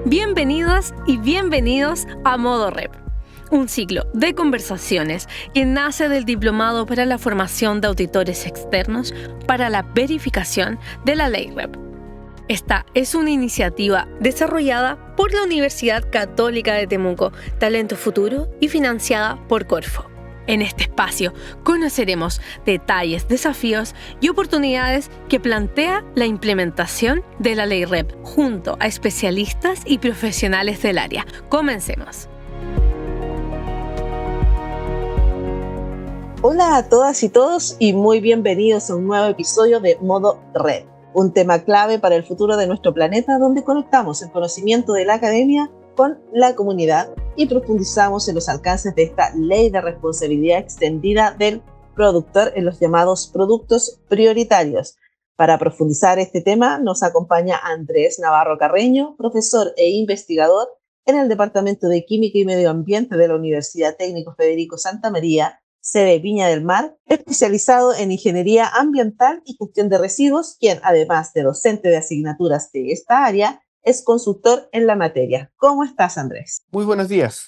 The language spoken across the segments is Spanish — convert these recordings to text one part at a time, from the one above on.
Bienvenidas y bienvenidos a Modo Rep, un ciclo de conversaciones que nace del Diplomado para la Formación de Auditores Externos para la Verificación de la Ley Rep. Esta es una iniciativa desarrollada por la Universidad Católica de Temuco, Talento Futuro y financiada por Corfo. En este espacio conoceremos detalles, desafíos y oportunidades que plantea la implementación de la Ley Rep junto a especialistas y profesionales del área. Comencemos. Hola a todas y todos y muy bienvenidos a un nuevo episodio de Modo Rep, un tema clave para el futuro de nuestro planeta donde conectamos el conocimiento de la academia con la comunidad y profundizamos en los alcances de esta ley de responsabilidad extendida del productor en los llamados productos prioritarios. Para profundizar este tema nos acompaña Andrés Navarro Carreño, profesor e investigador en el Departamento de Química y Medio Ambiente de la Universidad Técnico Federico Santa María, sede Viña del Mar, especializado en Ingeniería Ambiental y Gestión de Residuos, quien además de docente de asignaturas de esta área, es consultor en la materia. ¿Cómo estás, Andrés? Muy buenos días.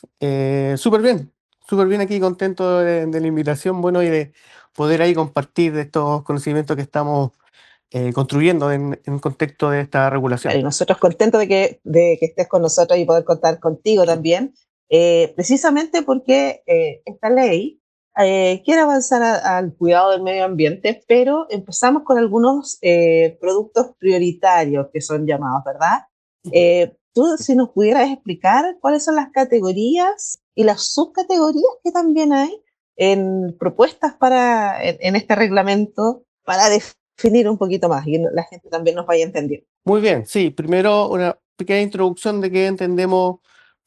Súper bien aquí, contento de la invitación, bueno, y de poder ahí compartir de estos conocimientos que estamos construyendo en el contexto de esta regulación. Y nosotros contentos de que estés con nosotros y poder contar contigo también, precisamente porque esta ley quiere avanzar al cuidado del medio ambiente, pero empezamos con algunos productos prioritarios que son llamados, ¿verdad? Tú, si nos pudieras explicar cuáles son las categorías y las subcategorías que también hay en propuestas en este reglamento para definir un poquito más y la gente también nos vaya entendiendo. Muy bien, sí. Primero una pequeña introducción de qué entendemos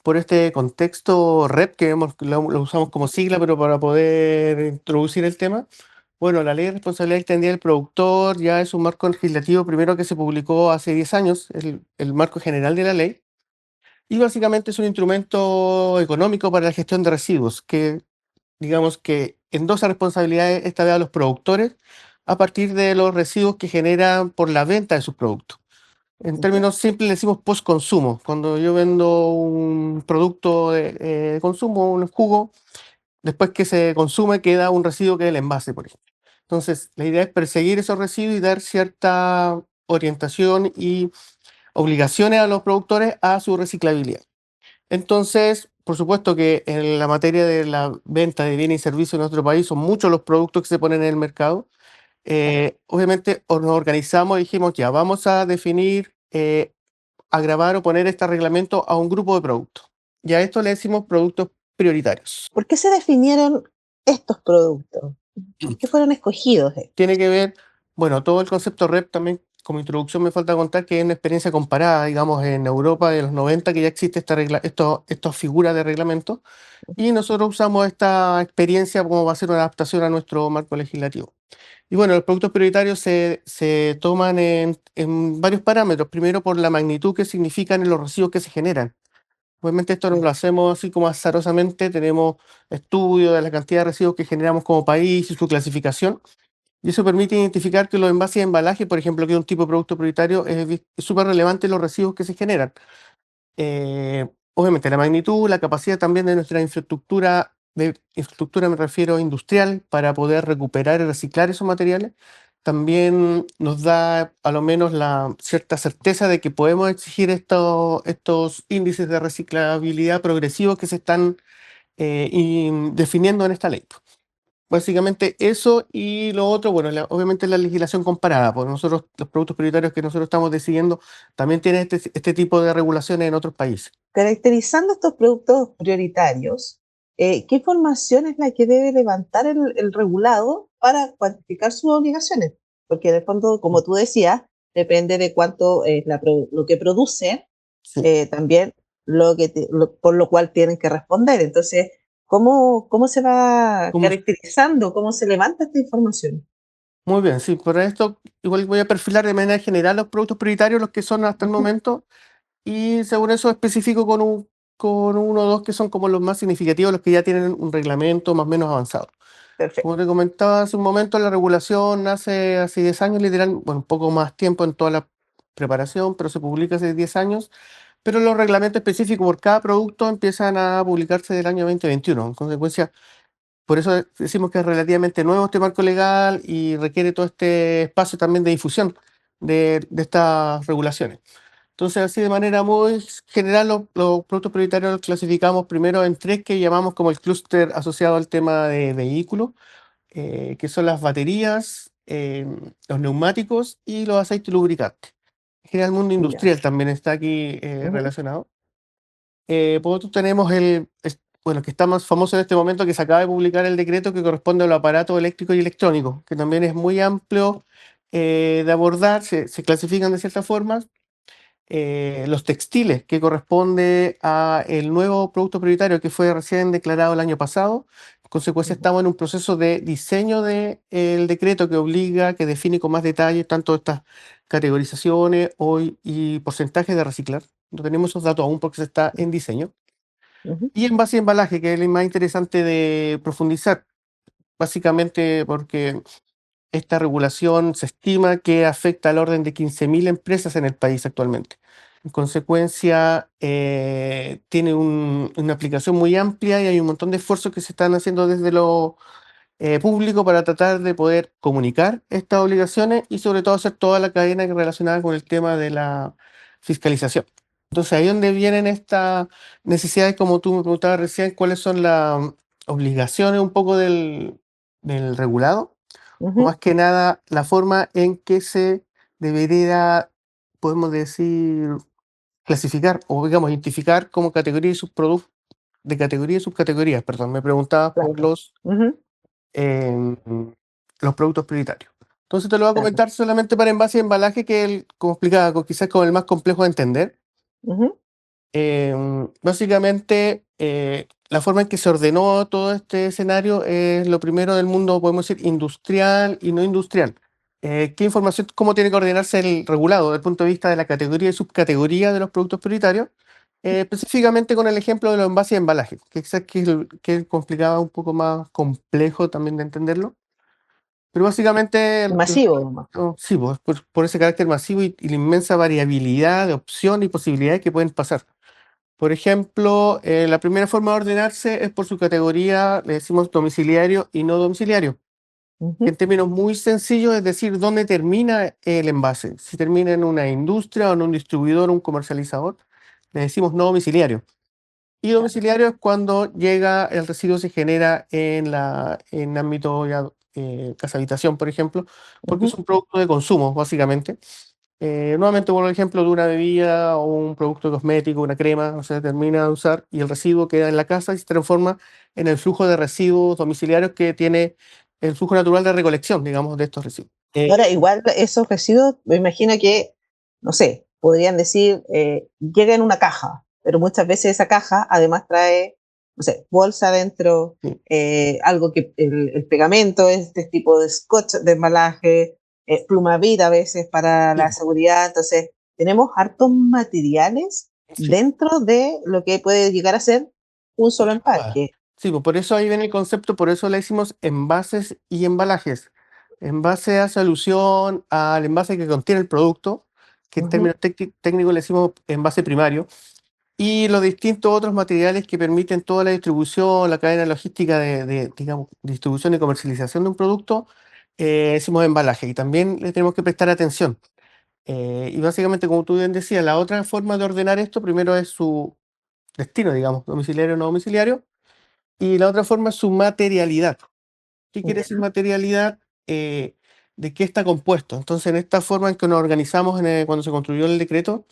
por este contexto REP, que lo usamos como sigla, pero para poder introducir el tema. Bueno, la Ley de Responsabilidad Extendida del Productor ya es un marco legislativo primero que se publicó hace 10 años, el marco general de la ley, y básicamente es un instrumento económico para la gestión de residuos, que digamos que endosa responsabilidades esta vez a los productores a partir de los residuos que generan por la venta de sus productos. En términos simples le decimos post-consumo. Cuando yo vendo un producto de consumo, un jugo, después que se consume queda un residuo que es el envase, por ejemplo. Entonces, la idea es perseguir esos residuos y dar cierta orientación y obligaciones a los productores a su reciclabilidad. Entonces, por supuesto que en la materia de la venta de bienes y servicios en nuestro país son muchos los productos que se ponen en el mercado. Obviamente nos organizamos y dijimos, ya, vamos a definir, agravar o poner este reglamento a un grupo de productos. Y a esto le decimos productos prioritarios. ¿Por qué se definieron estos productos? ¿Por qué fueron escogidos? Tiene que ver, bueno, todo el concepto REP también, como introducción me falta contar que es una experiencia comparada, digamos, en Europa de los 90 que ya existe estas figuras de reglamento, y nosotros usamos esta experiencia como va a ser una adaptación a nuestro marco legislativo. Y bueno, los productos prioritarios se toman en varios parámetros. Primero, por la magnitud que significan en los residuos que se generan. Obviamente esto no lo hacemos así como azarosamente, tenemos estudios de la cantidad de residuos que generamos como país y su clasificación, y eso permite identificar que los envases y embalajes, por ejemplo, que es un tipo de producto prioritario, es súper relevante los residuos que se generan. Obviamente la magnitud, la capacidad también de nuestra infraestructura, de infraestructura me refiero industrial, para poder recuperar y reciclar esos materiales, también nos da a lo menos la cierta certeza de que podemos exigir estos índices de reciclabilidad progresivos que se están definiendo en esta ley. Básicamente eso, y lo otro, bueno, obviamente la legislación comparada, porque nosotros, los productos prioritarios que nosotros estamos decidiendo, también tienen este tipo de regulaciones en otros países. Caracterizando estos productos prioritarios, ¿qué información es la que debe levantar el regulado para cuantificar sus obligaciones? Porque en el fondo, como tú decías, depende de cuánto es lo que produce, Sí. también por lo cual tienen que responder. Entonces, ¿cómo se va Como- caracterizando? ¿Cómo se levanta esta información? Muy bien, sí, por esto igual voy a perfilar de manera general los productos prioritarios, los que son hasta el Ujú. momento, y según eso especifico con uno o dos que son como los más significativos, los que ya tienen un reglamento más o menos avanzado. Perfecto. Como te comentaba hace un momento, la regulación nace hace 10 años, literal, bueno, un poco más tiempo en toda la preparación, pero se publica hace 10 años pero los reglamentos específicos por cada producto empiezan a publicarse del año 2021. En consecuencia, por eso decimos que es relativamente nuevo este marco legal y requiere todo este espacio también de difusión de estas regulaciones. Entonces, así de manera muy general, los productos prioritarios los clasificamos primero en tres que llamamos como el clúster asociado al tema de vehículos, que son las baterías, los neumáticos y los aceites lubricantes. En general, el mundo Ya. industrial también está aquí Ujú, relacionado. Por otro tenemos bueno, que está más famoso en este momento, que se acaba de publicar el decreto que corresponde a los aparatos eléctricos y electrónicos, que también es muy amplio de abordar, se clasifican de cierta forma. Los textiles, que corresponde a el nuevo producto prioritario que fue recién declarado el año pasado. En consecuencia, ujú, estamos en un proceso de diseño del decreto que obliga, que define con más detalle tanto estas categorizaciones hoy y porcentajes de reciclar. No tenemos esos datos aún porque se está en diseño. ujú, Y envase y embalaje, que es el más interesante de profundizar, básicamente porque esta regulación se estima que afecta al orden de 15.000 empresas en el país actualmente. En consecuencia, tiene una aplicación muy amplia y hay un montón de esfuerzos que se están haciendo desde lo público para tratar de poder comunicar estas obligaciones y sobre todo hacer toda la cadena relacionada con el tema de la fiscalización. Entonces, ahí donde vienen estas necesidades, como tú me preguntabas recién, cuáles son las obligaciones un poco del regulado, o ujú. más que nada la forma en que se debería, podemos decir, clasificar o digamos identificar como categoría y subproducto de categoría y subcategorías, perdón, me preguntabas por Claro. Ujú, em, los productos prioritarios. Entonces te lo voy a claro. comentar solamente para envase y embalaje, que como explicaba, quizás como el más complejo de entender. Ujú, Básicamente, la forma en que se ordenó todo este escenario es lo primero del mundo, podemos decir, industrial y no industrial. ¿Qué información, cómo tiene que ordenarse el regulado desde el punto de vista de la categoría y subcategoría de los productos prioritarios? Específicamente con el ejemplo de los envases y embalajes, que quizás que complicaba un poco más complejo también de entenderlo. Pero básicamente, masivo, nomás. sí, pues, por ese carácter masivo y la inmensa variabilidad de opciones y posibilidades que pueden pasar. Por ejemplo, la primera forma de ordenarse es por su categoría, le decimos domiciliario y no domiciliario, que en Ujú, términos muy sencillos es decir, dónde termina el envase. Si termina en una industria o en un distribuidor o un comercializador, le decimos no domiciliario. Y claro. domiciliario es cuando llega, el residuo se genera en ámbito ya, casa habitación, por ejemplo, porque es Ujú. un producto de consumo, básicamente. Nuevamente, por ejemplo, de una bebida o un producto cosmético, una crema, o sea, termina de usar y el residuo queda en la casa y se transforma en el flujo de residuos domiciliarios que tiene el flujo natural de recolección, digamos, de estos residuos. Ahora, igual esos residuos, me imagino que, no sé, podrían decir, llega en una caja, pero muchas veces esa caja además trae, no sé, bolsa adentro, Sí, algo que el pegamento, este tipo de scotch de embalaje, pluma vida a veces para sí, la seguridad. Entonces, tenemos hartos materiales sí. dentro de lo que puede llegar a ser un Un solo envase. empaque. Sí, pues por eso ahí viene el concepto, por eso le decimos envases y embalajes. Envase hace alusión al envase que contiene el producto, que en Ujú, términos técnicos le decimos envase primario, y los distintos otros materiales que permiten toda la distribución, la cadena logística digamos, distribución y comercialización de un producto, decimos embalaje. Y también le tenemos que prestar atención. Y básicamente, como tú bien decías, la otra forma de ordenar esto primero es su destino, digamos, domiciliario o no domiciliario, y la otra forma es su materialidad. ¿Qué quiere decir ya, materialidad? ¿De qué está compuesto? Entonces, en esta forma en que nos organizamos cuando se construyó el decreto,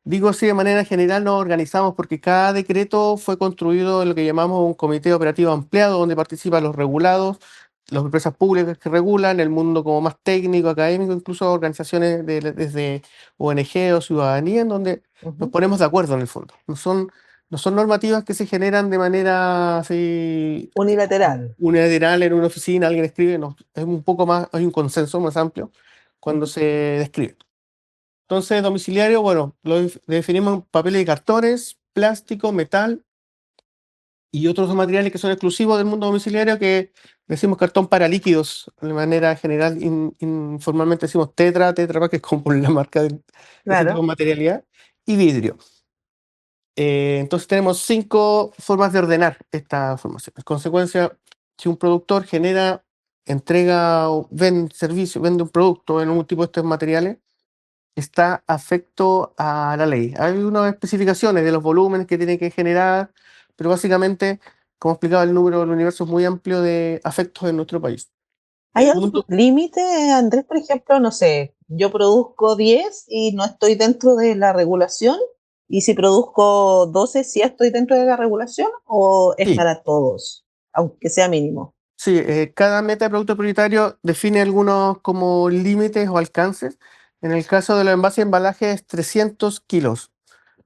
digo así de manera general, nos organizamos porque cada decreto fue construido en lo que llamamos un comité operativo ampliado, donde participan los regulados, las empresas públicas que regulan, el mundo como más técnico, académico, incluso organizaciones desde ONG o ciudadanía, en donde nos ujú. ponemos de acuerdo en el fondo. No son normativas que se generan de manera así Unilateral. unilateral en una oficina, alguien escribe, no, es un poco más, hay un consenso más amplio cuando Ujú. se describe. Entonces, domiciliario, bueno, definimos en papeles y cartones, plástico, metal y otros materiales que son exclusivos del mundo domiciliario que decimos cartón para líquidos. De manera general, informalmente decimos Tetra Pak, que es como la marca de ese tipo Claro. de materialidad, y vidrio. Entonces tenemos 5 formas de ordenar esta información. En consecuencia, si un productor genera, entrega o vende servicio, vende un producto en un tipo de estos materiales, está afecto a la ley. Hay unas especificaciones de los volúmenes que tiene que generar, pero básicamente, como explicaba, el número del universo es muy amplio de afectos en nuestro país. ¿Hay El algún mundo, límite, Andrés? Por ejemplo, no sé, yo produzco 10 y no estoy dentro de la regulación, y si produzco 12, ¿sí estoy dentro de la regulación o es sí, para todos, aunque sea mínimo? sí, cada meta de producto prioritario define algunos como límites o alcances. En el caso de los envases y embalajes es 300 kilos.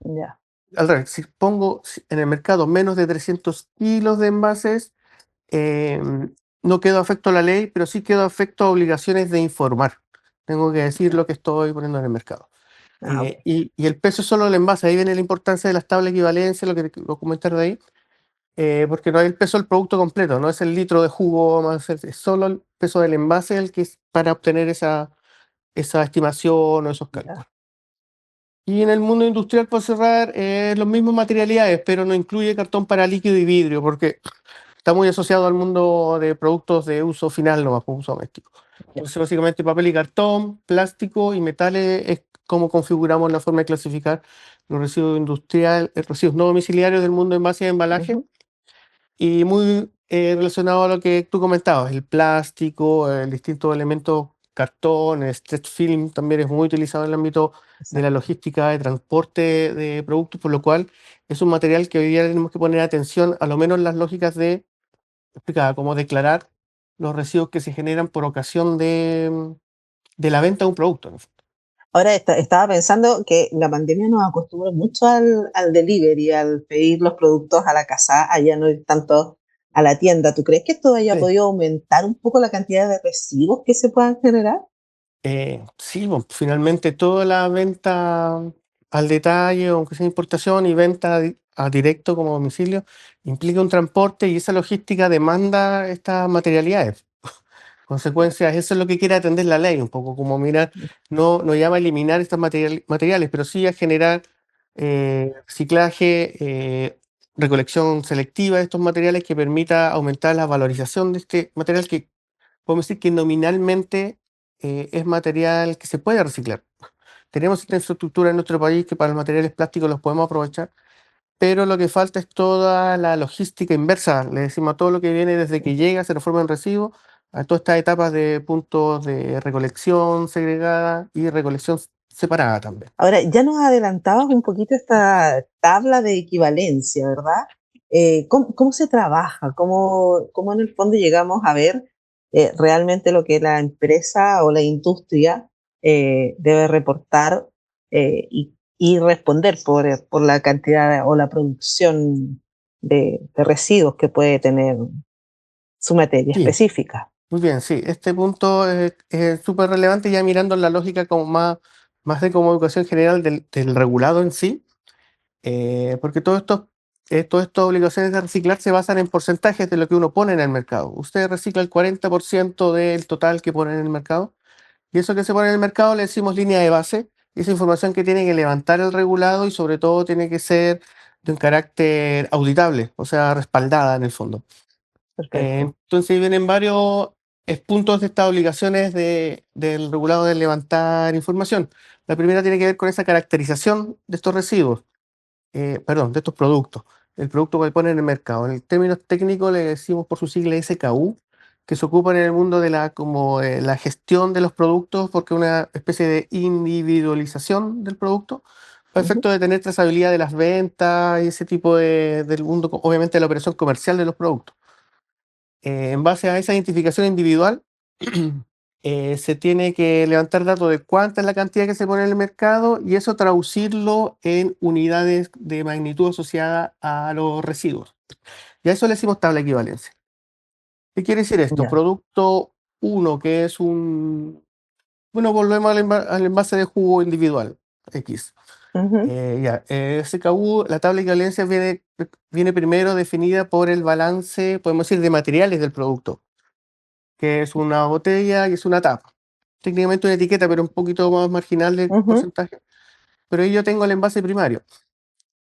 Ya, Al revés, si pongo en el mercado menos de 300 kilos de envases, no quedo afecto a la ley, pero sí quedo afecto a obligaciones de informar. Tengo que decir ya. lo que estoy poniendo en el mercado. Ah, ok. Y el peso es solo el envase. Ahí viene la importancia de las tablas de equivalencia, lo que te voy a comentar de ahí, porque no hay el peso del producto completo, no es el litro de jugo, es solo el peso del envase el que es para obtener esa estimación o esos Ya, cálculos. Y en el mundo industrial, por cerrar, los mismos materialidades, pero no incluye cartón para líquido y vidrio, porque está muy asociado al mundo de productos de uso final, no más uso doméstico. ya. Entonces, básicamente, papel y cartón, plástico y metales es como configuramos la forma de clasificar los residuos industriales, residuos no domiciliarios del mundo de envase y embalaje, Ujú, y muy relacionado a lo que tú comentabas, el plástico, el distintos elementos, cartón, el stretch film también es muy utilizado en el ámbito de la exacto. logística de transporte de productos, por lo cual es un material que hoy día tenemos que poner atención, a lo menos en las lógicas de, explicaba, como declarar los residuos que se generan por ocasión de la venta de un producto, ¿no? Ahora estaba pensando que la pandemia nos acostumbró mucho al delivery, al pedir los productos a la casa, allá no ir tanto a la tienda. ¿Tú crees que esto haya Sí. podido aumentar un poco la cantidad de residuos que se puedan generar? Sí, pues, finalmente toda la venta al detalle, aunque sea importación y venta a directo como domicilio, implica un transporte y esa logística demanda estas materialidades. Consecuencias, eso es lo que quiere atender la ley, un poco como mirar, no llama a eliminar estos materiales, pero sí a generar reciclaje, recolección selectiva de estos materiales que permita aumentar la valorización de este material que podemos decir que nominalmente es material que se puede reciclar. Tenemos esta infraestructura en nuestro país que para los materiales plásticos los podemos aprovechar, pero lo que falta es toda la logística inversa. Le decimos a todo lo que viene desde que llega, se transforma en residuo, a todas estas etapas de puntos de recolección segregada y recolección separada también. Ahora, ya nos adelantabas un poquito esta tabla de equivalencia, ¿verdad? ¿Cómo se trabaja? ¿Cómo en el fondo llegamos a ver realmente lo que la empresa o la industria debe reportar y responder por la cantidad o la producción de residuos que puede tener su materia Sí, específica? muy bien, sí. Este punto es súper relevante ya mirando la lógica como más de como educación general del regulado en sí. Porque todas estas obligaciones de reciclar se basan en porcentajes de lo que uno pone en el mercado. Usted recicla el 40% del total que pone en el mercado, y eso que se pone en el mercado le decimos línea de base, y esa información que tiene que levantar el regulado y sobre todo tiene que ser de un carácter auditable, o sea, respaldada en el fondo. Perfecto. Entonces ahí vienen varios puntos de estas obligaciones del regulado de levantar información. La primera tiene que ver con esa caracterización de estos residuos, perdón, de estos productos. El producto que pone en el mercado. En términos técnicos le decimos por su sigla SKU, que se ocupa en el mundo de la gestión de los productos, porque es una especie de individualización del producto, para Ujú. efecto de tener trazabilidad de las ventas y ese tipo del mundo, obviamente de la operación comercial de los productos. En base a esa identificación individual, se tiene que levantar datos de cuánta es la cantidad que se pone en el mercado y eso traducirlo en unidades de magnitud asociada a los residuos. Y a eso le decimos tabla de equivalencia. ¿Qué quiere decir esto? Ya. Producto uno que es bueno, volvemos al envase de jugo individual, X. Ujú, Ya, SKU, la tabla de equivalencia viene primero definida por el balance, podemos decir, de materiales del producto, que es una botella y es una tapa. Técnicamente una etiqueta, pero un poquito más marginal del ujú. porcentaje. Pero ahí yo tengo el envase primario.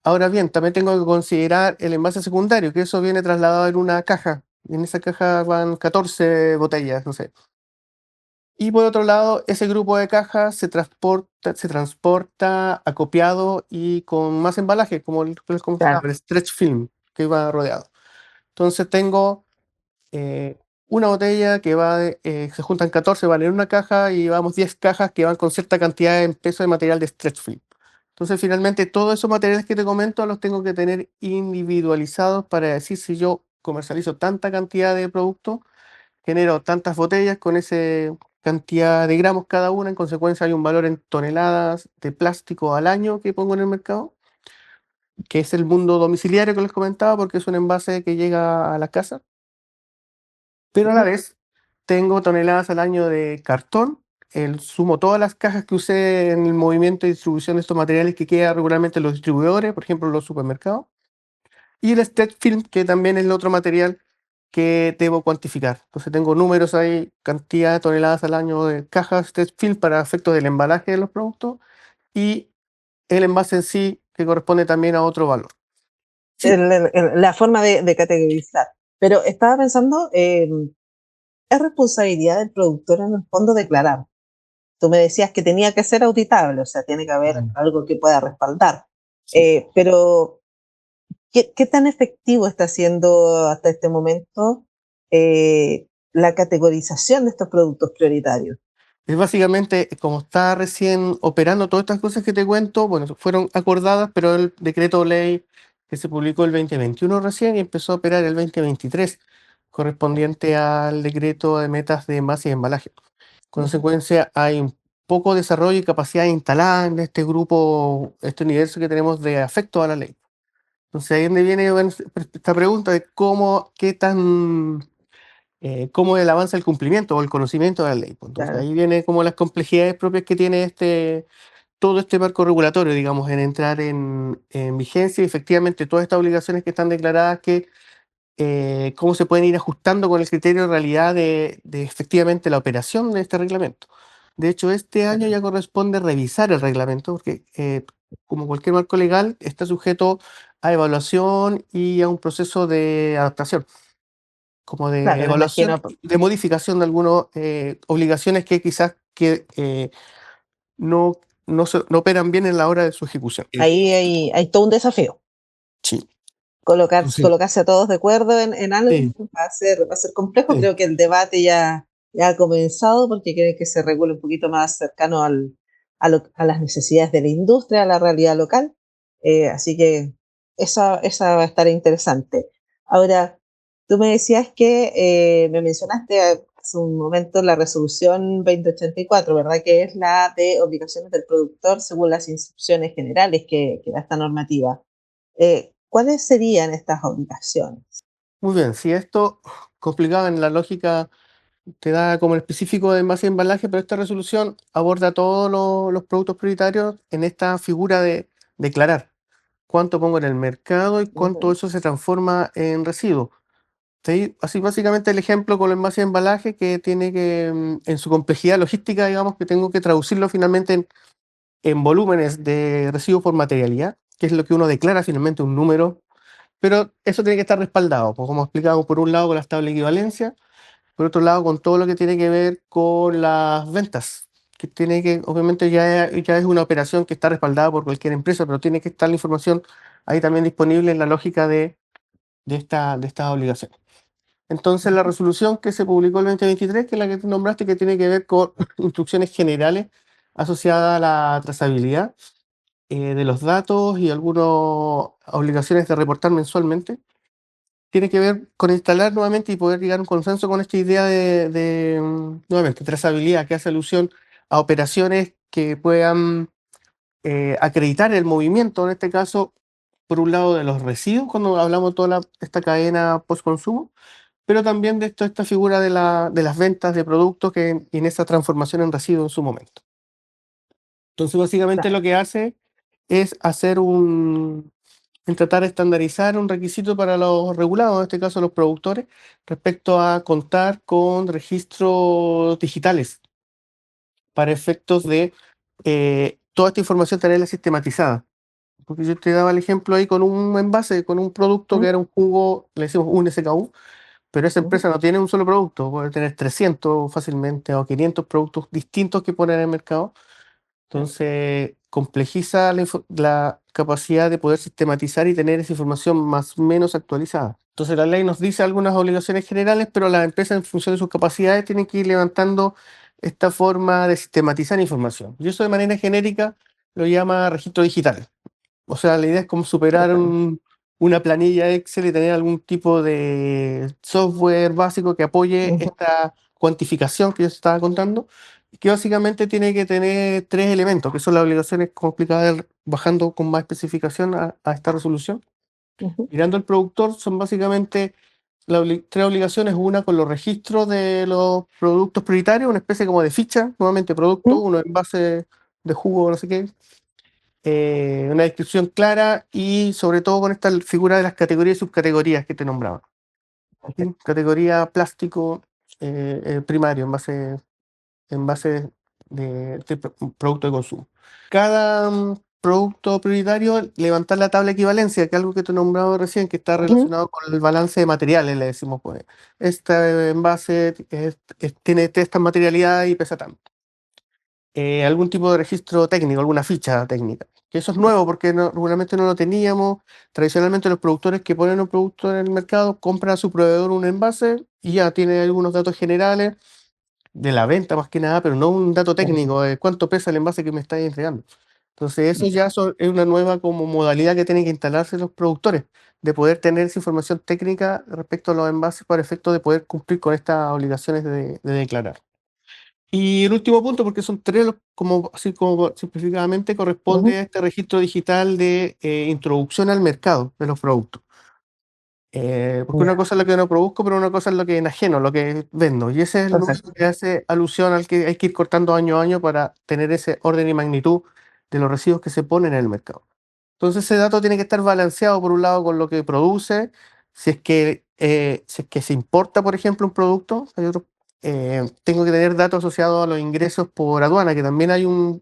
Ahora bien, también tengo que considerar el envase secundario, que eso viene trasladado en una caja. Y en esa caja van 14 botellas, no sé. Y por otro lado, ese grupo de cajas se transporta acopiado y con más embalaje, como les comentaba, Claro. el stretch film que va rodeado. Entonces tengo una botella que se juntan 14, van en una caja y vamos 10 cajas que van con cierta cantidad en peso de material de stretch film. Entonces finalmente todos esos materiales que te comento los tengo que tener individualizados para decir si yo comercializo tanta cantidad de producto, genero tantas botellas con esa cantidad de gramos cada una, en consecuencia hay un valor en toneladas de plástico al año que pongo en el mercado, que es el mundo domiciliario que les comentaba, porque es un envase que llega a la casa, pero a la Ujú. vez tengo toneladas al año de cartón, sumo todas las cajas que usé en el movimiento y distribución de estos materiales que queda regularmente en los distribuidores, por ejemplo, en los supermercados, y el stretch film, que también es el otro material que debo cuantificar. Entonces tengo números ahí, cantidad de toneladas al año de cajas stretch film para efectos del embalaje de los productos y el envase en sí, que corresponde también a otro valor. Sí, La forma de categorizar. Pero estaba pensando, es responsabilidad del productor en el fondo declarar. Tú me decías que tenía que ser auditable, o sea, tiene que haber mm, algo que pueda respaldar. sí. Pero, ¿qué tan efectivo está siendo hasta este momento la categorización de estos productos prioritarios? Es básicamente, como está recién operando todas estas cosas que te cuento, bueno, fueron acordadas, pero el decreto ley que se publicó el 2021 recién y empezó a operar el 2023, correspondiente al decreto de metas de envase y embalaje. Ujú. Consecuencia, hay un poco desarrollo y capacidad instalada en este grupo, este universo que tenemos de afecto a la ley. Entonces ahí es donde viene, bueno, esta pregunta de cómo el avance del cumplimiento o el conocimiento de la ley, pues. Entonces Claro, ahí viene como las complejidades propias que tiene todo este marco regulatorio, digamos, en entrar en vigencia y efectivamente todas estas obligaciones que están declaradas cómo se pueden ir ajustando con el criterio de realidad de efectivamente la operación de este reglamento. De hecho, este año claro. ya corresponde revisar el reglamento porque, como cualquier marco legal, está sujeto a evaluación y a un proceso de adaptación, como de Claro, me evaluación imagino. y de modificación de algunas obligaciones que quizás no, no operan bien en la hora de su ejecución. Ahí hay todo un desafío. Sí, entonces, Colocarse a todos de acuerdo en algo sí, va a ser complejo. sí. Creo que el debate ya ha comenzado porque quiere que se regule un poquito más cercano a las necesidades de la industria, a la realidad local. Así que esa va a estar interesante. Ahora, tú me decías que me mencionaste hace un momento la resolución 2084, ¿verdad? Que es la de obligaciones del productor según las instrucciones generales que da esta normativa. ¿Cuáles serían estas obligaciones? Muy bien, si esto complicado en la lógica te da como el específico de envase y embalaje, pero esta resolución aborda todos los productos prioritarios en esta figura de declarar cuánto pongo en el mercado y cuánto Ujú. eso se transforma en residuo. ¿Sí? Así básicamente el ejemplo con el envase y embalaje que tiene en su complejidad logística, digamos, que tengo que traducirlo finalmente en volúmenes de residuos por materialidad, que es lo que uno declara finalmente un número, pero eso tiene que estar respaldado, pues, como explicamos, por un lado con las tablas de equivalencia, por otro lado, con todo lo que tiene que ver con las ventas, que tiene que, obviamente ya es una operación que está respaldada por cualquier empresa, pero tiene que estar la información ahí también disponible en la lógica de estas obligaciones. Entonces, la resolución que se publicó el 2023, que es la que tú nombraste, que tiene que ver con instrucciones generales asociadas a la trazabilidad de los datos y algunas obligaciones de reportar mensualmente, tiene que ver con instalar nuevamente y poder llegar a un consenso con esta idea nuevamente, trazabilidad, que hace alusión a operaciones que puedan acreditar el movimiento, en este caso, por un lado de los residuos, cuando hablamos de toda esta cadena post-consumo, pero también de esta figura de las ventas de productos y en esa transformación en residuos en su momento. Entonces, básicamente Claro, lo que hace es en tratar de estandarizar un requisito para los regulados, en este caso los productores, respecto a contar con registros digitales para efectos de toda esta información tenerla sistematizada. Porque yo te daba el ejemplo ahí con un envase, con un producto que era un jugo, le decimos un SKU, pero esa empresa no tiene un solo producto, puede tener 300 fácilmente o 500 productos distintos que poner en el mercado. Entonces, complejiza la capacidad de poder sistematizar y tener esa información más o menos actualizada. Entonces, la ley nos dice algunas obligaciones generales, pero las empresas, en función de sus capacidades, tienen que ir levantando esta forma de sistematizar información. Y eso de manera genérica lo llama registro digital. O sea, la idea es como superar una planilla Excel y tener algún tipo de software básico que apoye esta cuantificación que yo estaba contando, que básicamente tiene que tener 3 elementos, que son las obligaciones complicadas, bajando con más especificación a esta resolución. Mirando el productor, son básicamente 3 obligaciones, una con los registros de los productos prioritarios, una especie como de ficha, nuevamente producto, uno envase de jugo, no sé qué, una descripción clara y sobre todo con esta figura de las categorías y subcategorías que te nombraba. ¿Sí? Categoría plástico primario, envase de producto de consumo. Cada producto prioritario, levantar la tabla de equivalencia, que es algo que te he nombrado recién, que está relacionado con el balance de materiales, le decimos, pues, este envase tiene esta materialidad y pesa tanto. Algún tipo de registro técnico, alguna ficha técnica. Que eso es nuevo porque regularmente no lo teníamos. Tradicionalmente los productores que ponen un producto en el mercado compran a su proveedor un envase y ya tiene algunos datos generales de la venta más que nada, pero no un dato técnico de cuánto pesa el envase que me estáis entregando. Entonces eso ya es una nueva como modalidad que tienen que instalarse los productores, de poder tener esa información técnica respecto a los envases para efecto de poder cumplir con estas obligaciones de declarar. Y el último punto, porque son 3, así como simplificadamente, corresponde a este registro digital de introducción al mercado de los productos. Porque una cosa es lo que no produzco, pero una cosa es lo que enajeno, lo que vendo. Y ese es el número que hace alusión al que hay que ir cortando año a año para tener ese orden y magnitud de los residuos que se ponen en el mercado. Entonces ese dato tiene que estar balanceado por un lado con lo que produce. Si es que se importa, por ejemplo, un producto, tengo que tener datos asociados a los ingresos por aduana, que también hay una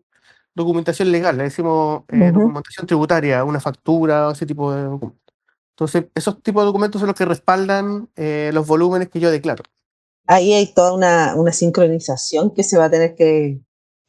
documentación legal, le decimos documentación tributaria, una factura o ese tipo de documentos. Entonces, esos tipos de documentos son los que respaldan los volúmenes que yo declaro. Ahí hay toda una sincronización que se va a tener que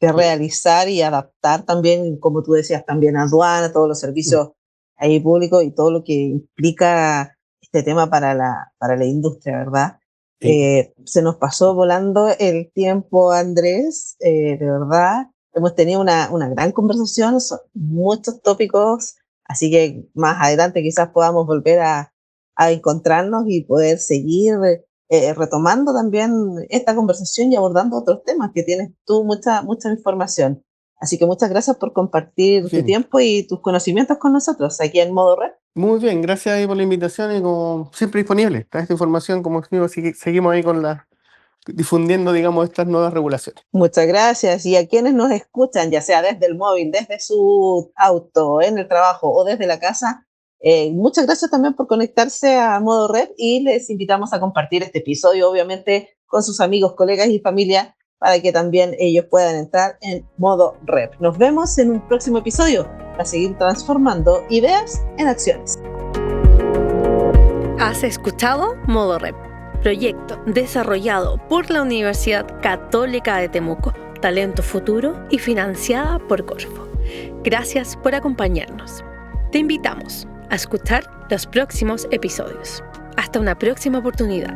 realizar y adaptar también, como tú decías, también a aduana, todos los servicios ahí públicos y todo lo que implica este tema para la industria, ¿verdad? Se nos pasó volando el tiempo, Andrés, de verdad. Hemos tenido una gran conversación, son muchos tópicos, así que más adelante quizás podamos volver a encontrarnos y poder seguir retomando también esta conversación y abordando otros temas que tienes tú mucha información. Así que muchas gracias por compartir tu tiempo y tus conocimientos con nosotros aquí en Modo Red. Muy bien, gracias ahí por la invitación y como siempre disponible. Está esta información, como seguimos ahí difundiendo, digamos, estas nuevas regulaciones. Muchas gracias. Y a quienes nos escuchan, ya sea desde el móvil, desde su auto, en el trabajo o desde la casa, muchas gracias también por conectarse a Modo Red y les invitamos a compartir este episodio, obviamente, con sus amigos, colegas y familia, para que también ellos puedan entrar en Modo Red. Nos vemos en un próximo episodio para seguir transformando ideas en acciones. ¿Has escuchado Modo Red? Proyecto desarrollado por la Universidad Católica de Temuco, Talento Futuro y financiada por Corfo. Gracias por acompañarnos. Te invitamos a escuchar los próximos episodios. Hasta una próxima oportunidad.